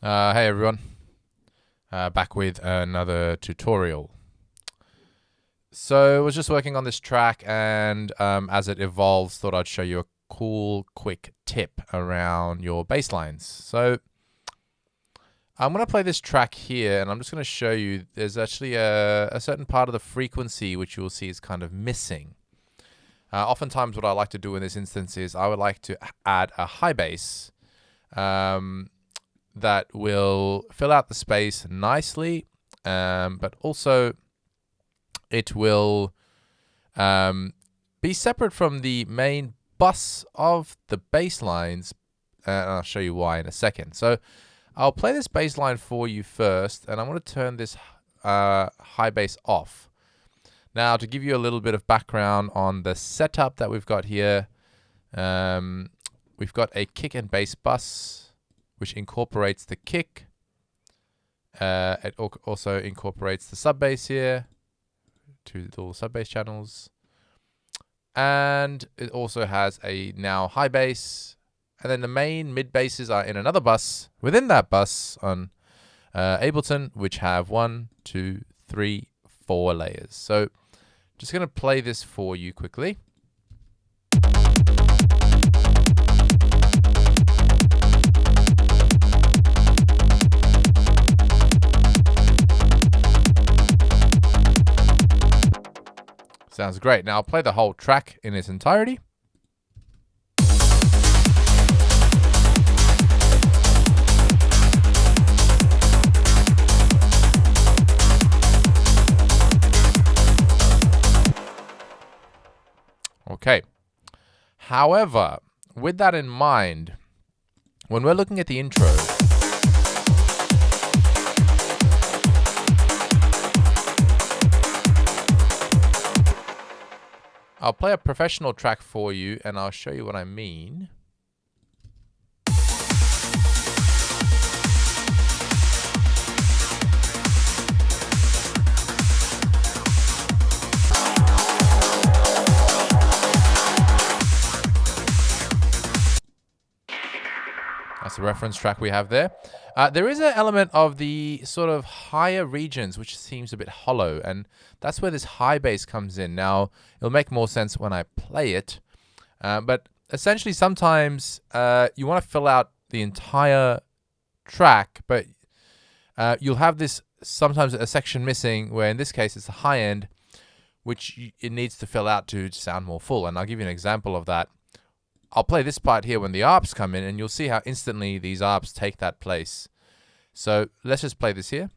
Hey everyone, back with another tutorial. So I was just working on this track and as it evolves, thought I'd show you a cool, quick tip around your bass lines. So I'm going to play this track here and I'm just going to show you there's actually a certain part of the frequency which you will see is kind of missing. Oftentimes what I like to do in this instance is I would like to add a high bass that will fill out the space nicely, but also it will be separate from the main bus of the bass lines, and I'll show you why in a second. So I'll play this bass line for you first, and I'm going to turn this high bass off. Now, to give you a little bit of background on the setup that we've got here, we've got a kick and bass bus, which incorporates the kick. It also incorporates the sub bass here, two little sub bass channels. And it also has a now high bass. And then the main mid basses are in another bus within that bus on Ableton, which have 1, 2, 3, 4 layers. So just going to play this for you quickly. Sounds great. Now I'll play the whole track in its entirety. Okay. However, with that in mind, when we're looking at the intro, I'll play a professional track for you and I'll show you what I mean. That's the reference track we have there. There is an element of the sort of higher regions which seems a bit hollow, and that's where this high bass comes in. Now, it'll make more sense when I play it, but essentially sometimes you want to fill out the entire track, but you'll have this sometimes a section missing, where in this case it's the high end, which it needs to fill out to sound more full. And I'll give you an example of that. I'll play this part here when the arps come in, and you'll see how instantly these arps take that place. So let's just play this here.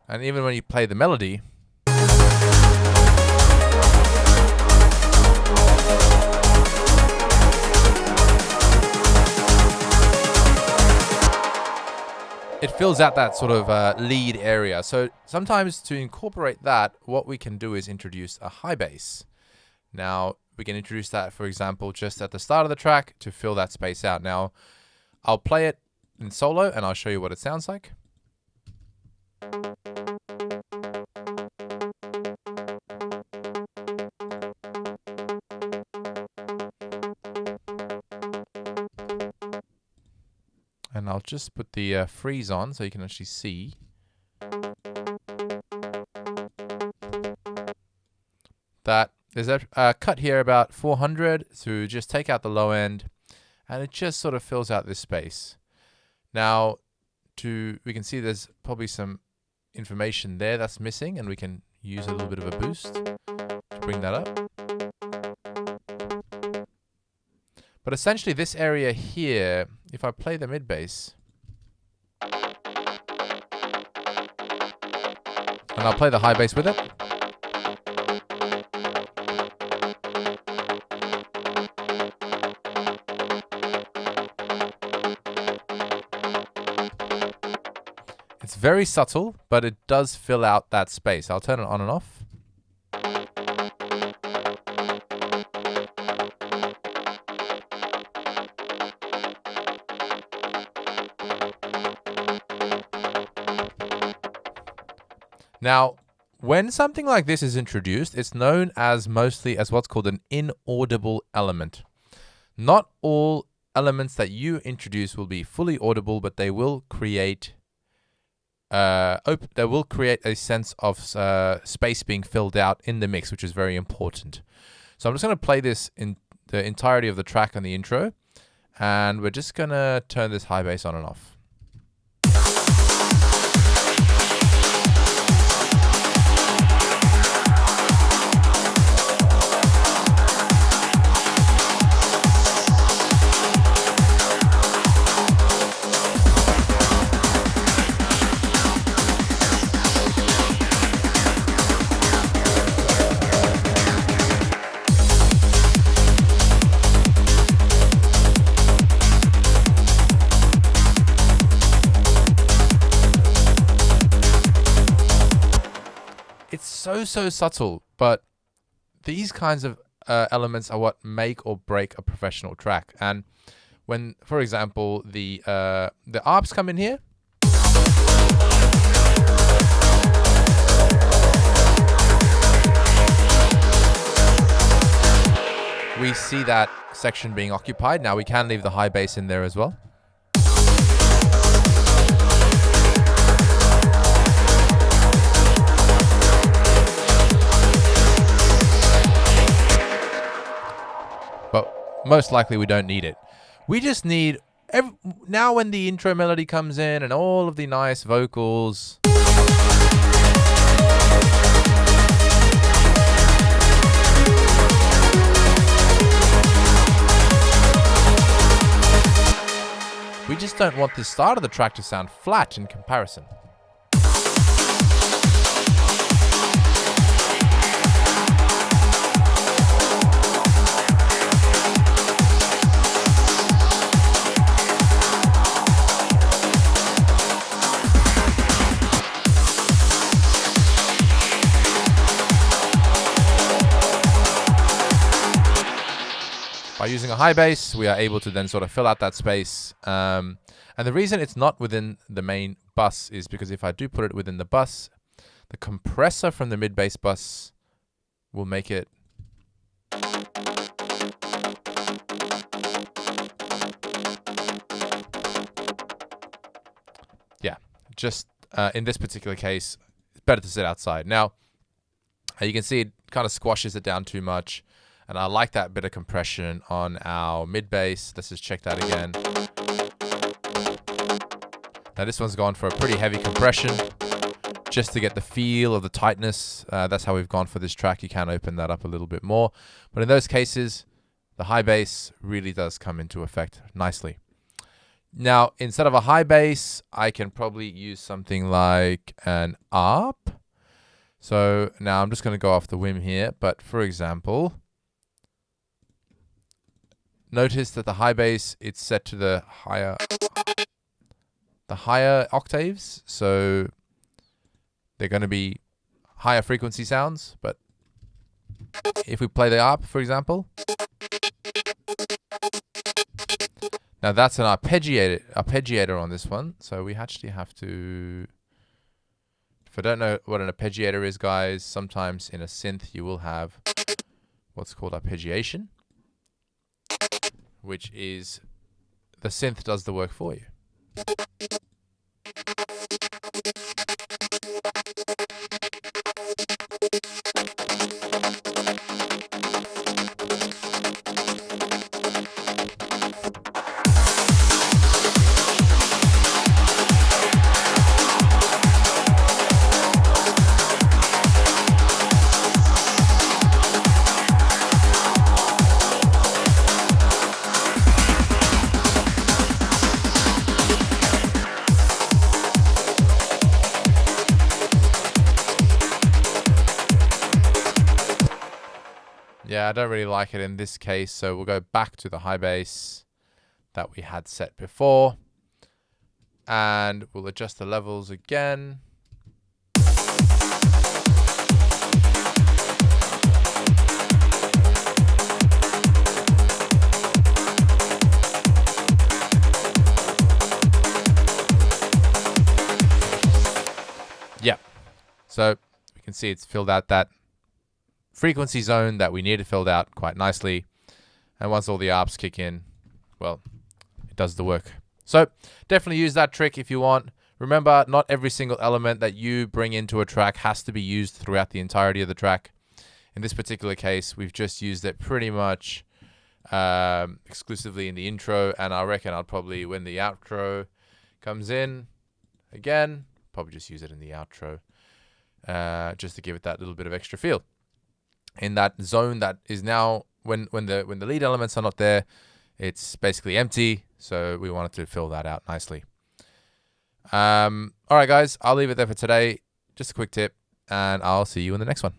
And even when you play the melody, it fills out that sort of lead area. So sometimes to incorporate that, what we can do is introduce a high bass. Now, we can introduce that, for example, just at the start of the track to fill that space out. Now, I'll play it in solo and I'll show you what it sounds like. And I'll just put the freeze on so you can actually see. That there's a cut here about 400 to just take out the low end, and it just sort of fills out this space. Now, we can see there's probably some information there that's missing, and we can use a little bit of a boost to bring that up. But essentially this area here, if I play the mid bass, and I'll play the high bass with it, it's very subtle, but it does fill out that space. I'll turn it on and off. Now, when something like this is introduced, it's known as mostly as what's called an inaudible element. Not all elements that you introduce will be fully audible, but they will create a sense of space being filled out in the mix, which is very important. So I'm just going to play this in the entirety of the track on the intro, and we're just going to turn this high bass on and off. So subtle, but these kinds of elements are what make or break a professional track. And when, for example, the arps come in here, we see that section being occupied. Now we can leave the high bass in there as well. Most likely we don't need it. We just need, now when the intro melody comes in and all of the nice vocals, we just don't want the start of the track to sound flat in comparison. By using a high bass, we are able to then sort of fill out that space. And the reason it's not within the main bus is because if I do put it within the bus, the compressor from the mid-bass bus will make it just in this particular case, it's better to sit outside. Now, you can see it kind of squashes it down too much. And I like that bit of compression on our mid bass. Let's just check that again. Now this one's gone for a pretty heavy compression just to get the feel of the tightness. That's how we've gone for this track. You can open that up a little bit more. But in those cases, the high bass really does come into effect nicely. Now, instead of a high bass, I can probably use something like an ARP. So now I'm just going to go off the whim here. But for example, notice that the high bass, it's set to the higher octaves, so they're going to be higher frequency sounds. But if we play the ARP, for example, now that's an arpeggiator on this one. So we actually have to, if I don't know what an arpeggiator is, guys, sometimes in a synth you will have what's called arpeggiation, which is the synth does the work for you. Yeah, I don't really like it in this case, so we'll go back to the high bass that we had set before, and we'll adjust the levels again. So we can see it's filled out that frequency zone that we needed filled out quite nicely. And once all the ARPs kick in, well, it does the work. So definitely use that trick if you want. Remember, not every single element that you bring into a track has to be used throughout the entirety of the track. In this particular case, we've just used it pretty much exclusively in the intro, and I reckon I'll probably, when the outro comes in, again, probably just use it in the outro, just to give it that little bit of extra feel. In that zone that is now, when the lead elements are not there, it's basically empty, so we wanted to fill that out nicely. All right, guys, I'll leave it there for today. Just a quick tip, and I'll see you in the next one.